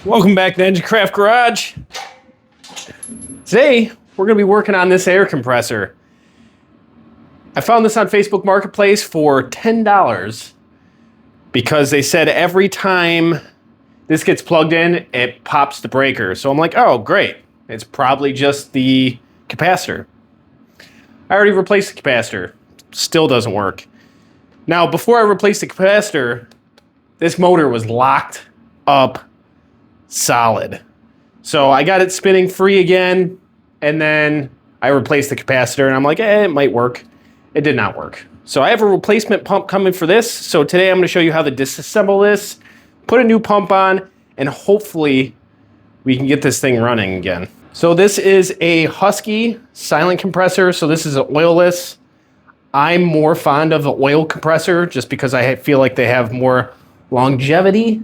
Welcome back to the EngineCraft Garage. Today, we're going to be working on this air compressor. I found this on Facebook Marketplace for $10 because they said every time this gets plugged in, it pops the breaker. So I'm like, oh, great. It's probably just the capacitor. I already replaced the capacitor. Still doesn't work. Now, before I replaced the capacitor, this motor was locked up solid. So I got it spinning free again, and then I replaced the capacitor, and I'm like, it might work. It did not work. So I have a replacement pump coming for this. So today I'm going to show you how to disassemble this, put a new pump on, and hopefully we can get this thing running again. So this is a Husky silent compressor. So this is an oilless. I'm more fond of the oil compressor just because I feel like they have more longevity.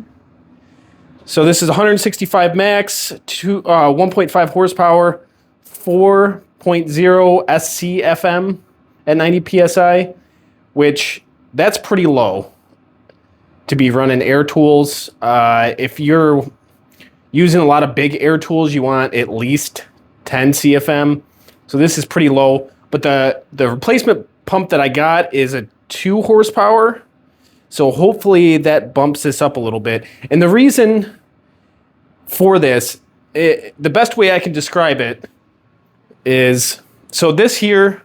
So this is 165 max, 1.5 horsepower, 4.0 SCFM at 90 PSI, which that's pretty low to be running air tools. If you're using a lot of big air tools, you want at least 10 CFM. So this is pretty low, but the replacement pump that I got is a 2 horsepower. So hopefully that bumps this up a little bit. And the reason for this, the best way I can describe it is, so this here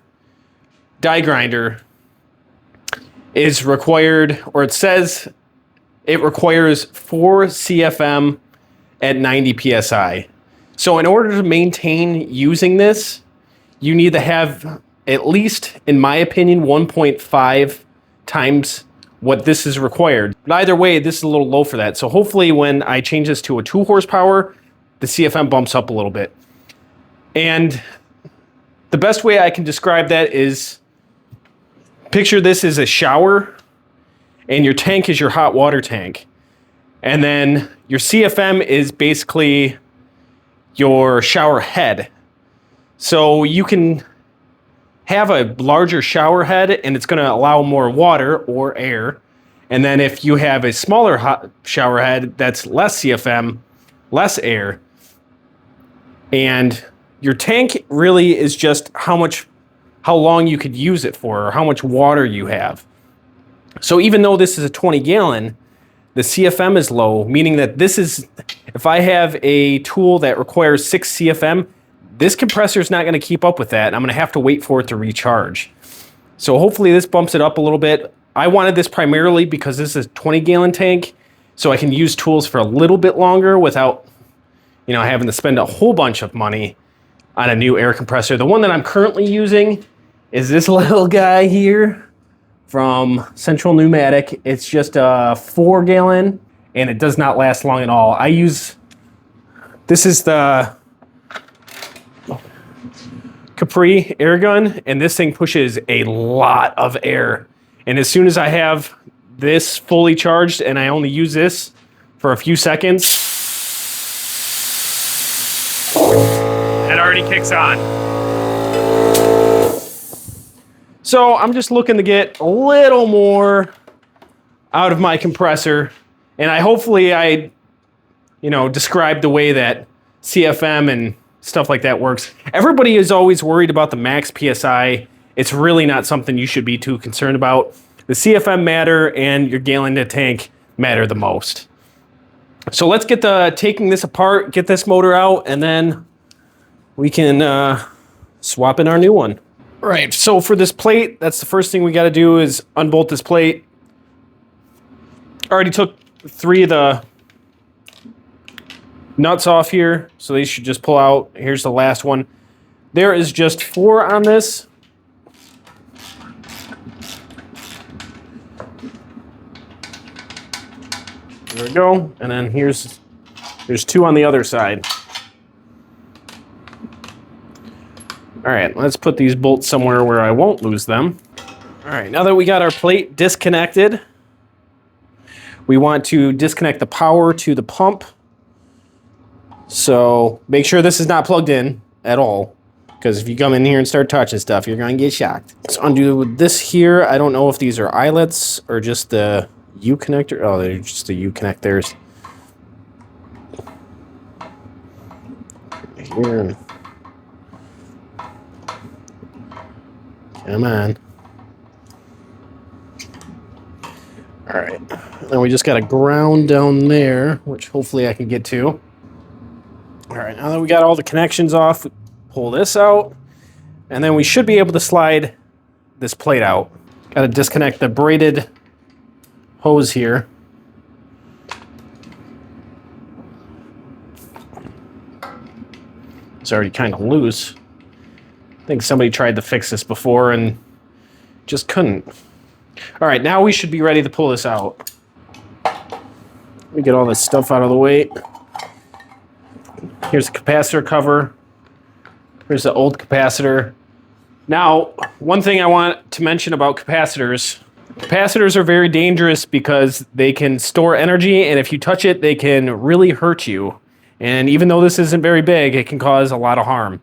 die grinder is required, or it says it requires 4 CFM at 90 PSI. So in order to maintain using this, you need to have at least, in my opinion, 1.5 times what this is required. But either way, this is a little low for that. So hopefully when I change this to a 2 horsepower, the CFM bumps up a little bit. And the best way I can describe that is, picture this as a shower, and your tank is your hot water tank. And then your CFM is basically your shower head. So you can have a larger shower head, and it's going to allow more water or air. And then if you have a smaller hot shower head, that's less CFM, less air. And your tank really is just how long you could use it for, or how much water you have. So even though this is a 20 gallon, the CFM is low, meaning that this is, if I have a tool that requires 6 CFM, this compressor is not going to keep up with that. I'm going to have to wait for it to recharge. So hopefully this bumps it up a little bit. I wanted this primarily because this is a 20 gallon tank, so I can use tools for a little bit longer without, having to spend a whole bunch of money on a new air compressor. The one that I'm currently using is this little guy here from Central Pneumatic. It's just a 4 gallon, and it does not last long at all. This is the Capri air gun, and this thing pushes a lot of air. And as soon as I have this fully charged and I only use this for a few seconds, it already kicks on. So I'm just looking to get a little more out of my compressor, and hopefully I described the way that CFM and stuff like that works. Everybody is always worried about the max PSI. It's really not something you should be too concerned about. The CFM matter and your gallon to tank matter the most. So let's get taking this apart, get this motor out, and then we can swap in our new one. All right, so for this plate, that's the first thing we got to do is unbolt this plate. I already took 3 of the nuts off here, so they should just pull out. Here's the last one. There is just 4 on this. There we go. And then there's 2 on the other side. All right, let's put these bolts somewhere where I won't lose them. All right, now that we got our plate disconnected, we want to disconnect the power to the pump. So make sure this is not plugged in at all, because if you come in here and start touching stuff, you're going to get shocked. Let's undo this here. I don't know if these are eyelets or just the U connector. Oh, they're just the U connectors. here. Come on. All right. Then we just got a ground down there, which hopefully I can get to. All right, now that we got all the connections off, pull this out, and then we should be able to slide this plate out. Got to disconnect the braided hose here. It's already kind of loose. I think somebody tried to fix this before and just couldn't. All right, now we should be ready to pull this out. Let me get all this stuff out of the way. Here's the capacitor cover. Here's the old capacitor. Now, one thing I want to mention about capacitors. Capacitors are very dangerous because they can store energy, and if you touch it, they can really hurt you. And even though this isn't very big, it can cause a lot of harm.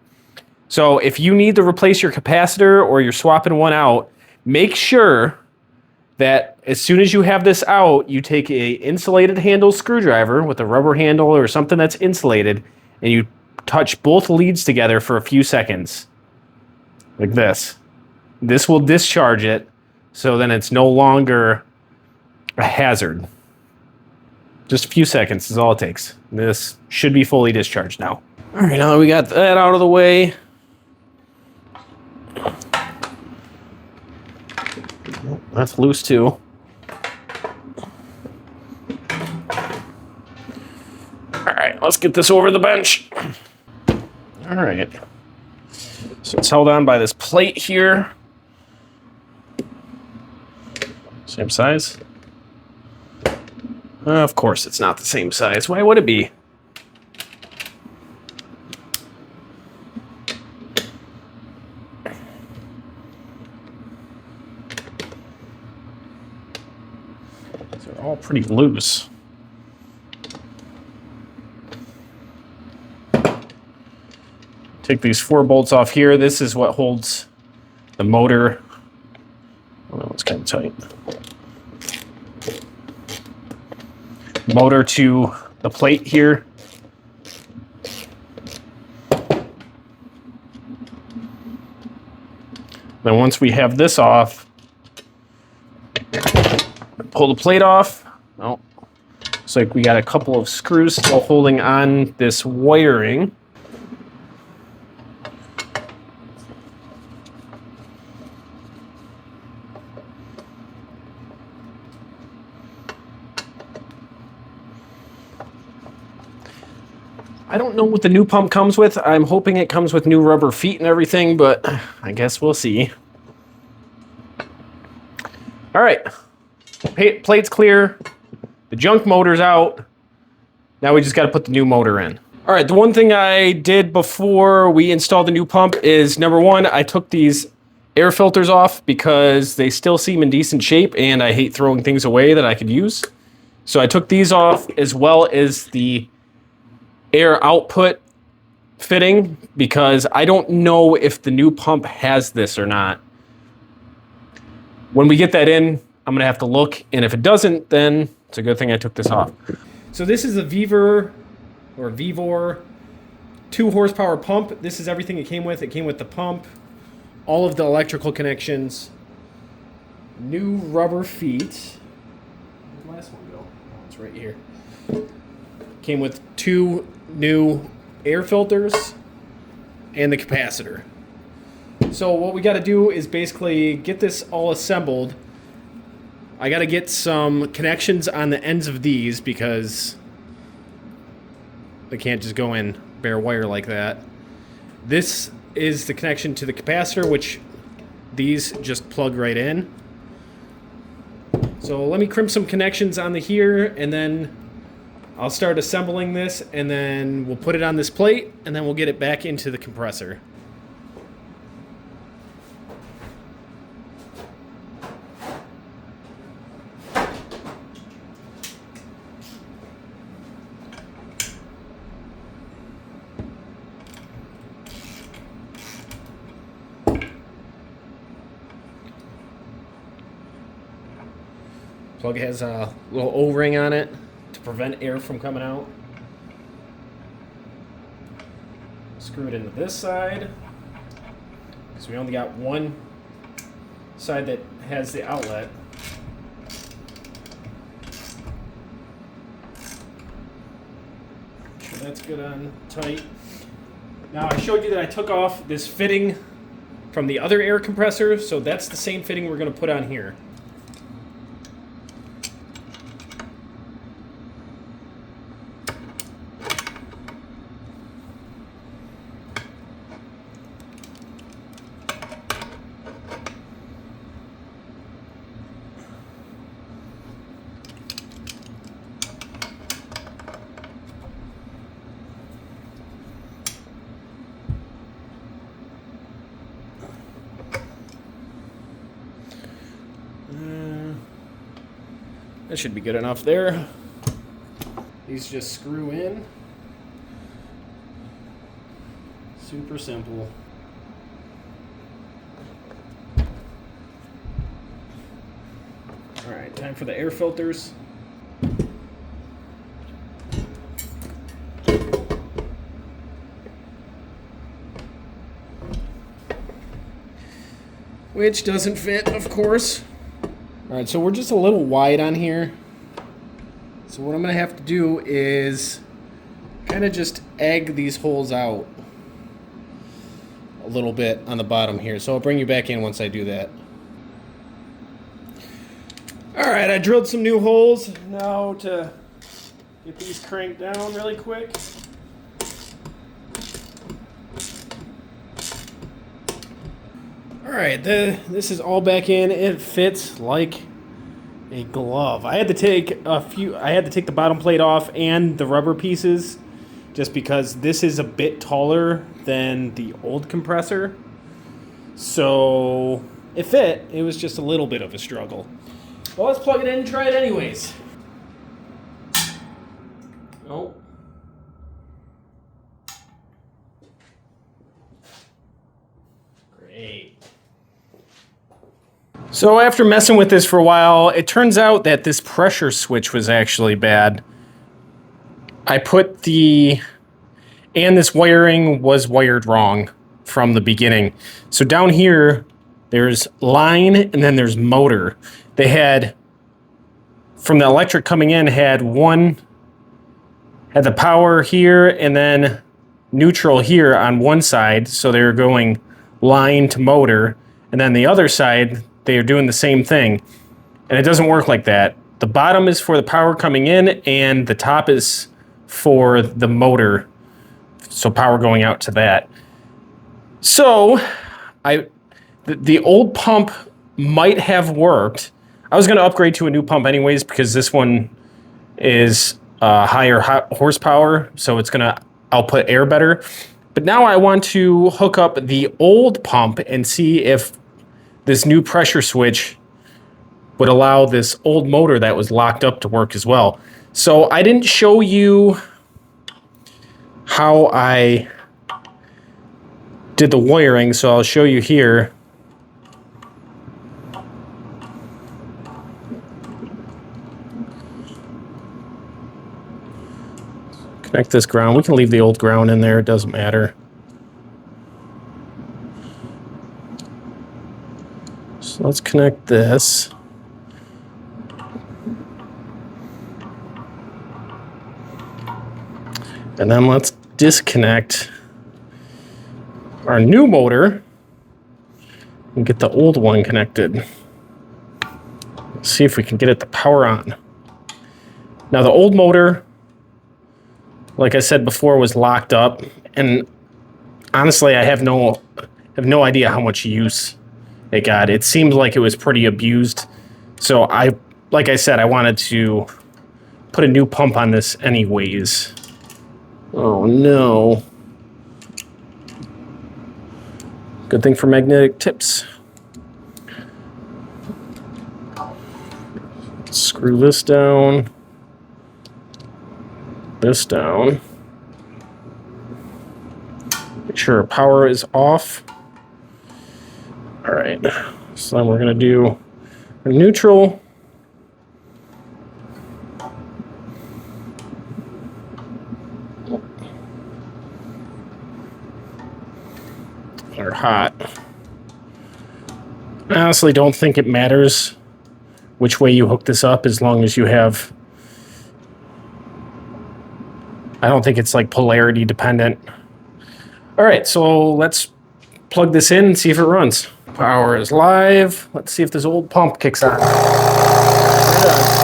So if you need to replace your capacitor or you're swapping one out, make sure that as soon as you have this out, you take a insulated handle screwdriver with a rubber handle or something that's insulated, and you touch both leads together for a few seconds. Like this. This will discharge it, so then it's no longer a hazard. Just a few seconds is all it takes. This should be fully discharged now. All right, now that we got that out of the way, that's loose too. All right, let's get this over the bench. All right. So it's held on by this plate here. Same size? Of course it's not the same size. Why would it be? They're all pretty loose. Take these 4 bolts off here. This is what holds the motor. Oh, that one's kind of tight. Motor to the plate here. Then once we have this off, pull the plate off. Oh, looks like we got a couple of screws still holding on this wiring. I don't know what the new pump comes with. I'm hoping it comes with new rubber feet and everything, but I guess we'll see. All right, plate's clear. The junk motor's out. Now we just got to put the new motor in. All right, the one thing I did before we installed the new pump is, number one, I took these air filters off because they still seem in decent shape and I hate throwing things away that I could use. So I took these off, as well as the air output fitting, because I don't know if the new pump has this or not. When we get that in, I'm gonna have to look, and if it doesn't, then it's a good thing I took this off. So this is a Vivor 2 horsepower pump. This is everything it came with. It came with the pump, all of the electrical connections, new rubber feet. Where'd the last one go? Oh, it's right here. Came with 2 new air filters and the capacitor. So what we got to do is basically get this all assembled. I got to get some connections on the ends of these because they can't just go in bare wire like that. This is the connection to the capacitor, which these just plug right in. So let me crimp some connections on the here, and then I'll start assembling this, and then we'll put it on this plate, and then we'll get it back into the compressor. Plug has a little O-ring on it to prevent air from coming out. Screw it into this side, because we only got one side that has the outlet. Make sure that's good on tight. Now I showed you that I took off this fitting from the other air compressor, so that's the same fitting we're going to put on here. That should be good enough there. These just screw in. Super simple. All right, time for the air filters. Which doesn't fit, of course. All right, so we're just a little wide on here. So what I'm gonna have to do is kind of just egg these holes out a little bit on the bottom here. So I'll bring you back in once I do that. All right, I drilled some new holes. Now to get these cranked down really quick. All right, this is all back in. It fits like a glove. I had to take the bottom plate off and the rubber pieces just because this is a bit taller than the old compressor. So it fit. It was just a little bit of a struggle. Well, let's plug it in and try it anyways. Oh. Great. So after messing with this for a while, it turns out that this pressure switch was actually bad. I put this wiring was wired wrong from the beginning. So down here, there's line and then there's motor. They had, from the electric coming in, had the power here and then neutral here on one side. So they were going line to motor. And then the other side, they are doing the same thing, and it doesn't work like that. The bottom is for the power coming in, and the top is for the motor, so power going out to that. So, the old pump might have worked. I was going to upgrade to a new pump anyways because this one is higher horsepower, so it's going to output air better. But now I want to hook up the old pump and see if this new pressure switch would allow this old motor that was locked up to work as well. So I didn't show you how I did the wiring, so I'll show you here. Connect this ground. We can leave the old ground in there, it doesn't matter. So let's connect this. And then let's disconnect our new motor and get the old one connected. Let's see if we can get it to power on. Now the old motor, like I said before, was locked up, and honestly I have no idea how much use it got. It seemed like it was pretty abused. So like I said, I wanted to put a new pump on this anyways. Oh no. Good thing for magnetic tips. Screw this down. This down. Make sure our power is off. All right, so then we're gonna do a neutral. or hot. I honestly don't think it matters which way you hook this up, as long as you have... I don't think it's like polarity dependent. All right, so let's plug this in and see if it runs. Power is live. Let's see if this old pump kicks on. It does.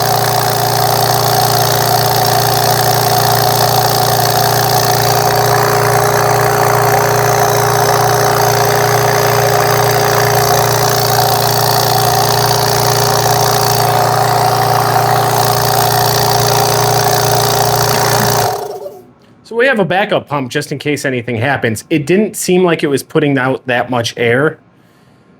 So we have a backup pump just in case anything happens. It didn't seem like it was putting out that much air.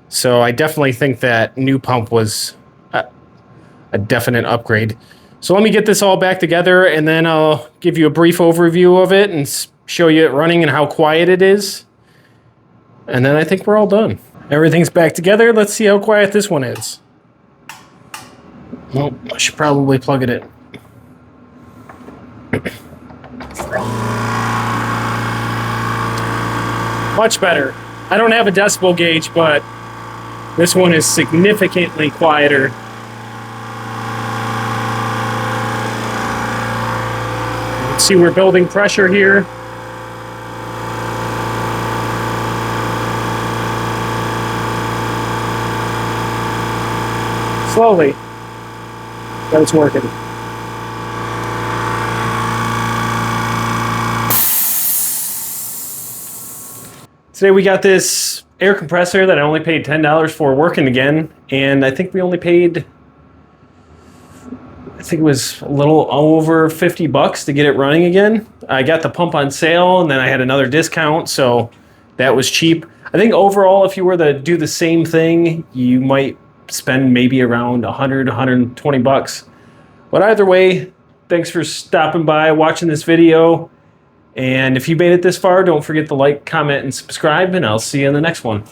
So I definitely think that new pump was a definite upgrade. So let me get this all back together, and then I'll give you a brief overview of it and show you it running and how quiet it is. And then I think we're all done. Everything's back together. Let's see how quiet this one is. Well, I should probably plug it in. Much better. I don't have a decibel gauge, but this one is significantly quieter. Let's see, we're building pressure here. Slowly, but it's working. Today we got this air compressor that I only paid $10 for working again, and I think we only paid, I think it was a little over 50 bucks to get it running again. I got the pump on sale, and then I had another discount, so that was cheap. I think overall, if you were to do the same thing, you might spend maybe around 100, 120 bucks. But either way, thanks for stopping by, watching this video. And if you made it this far, don't forget to like, comment, and subscribe, and I'll see you in the next one.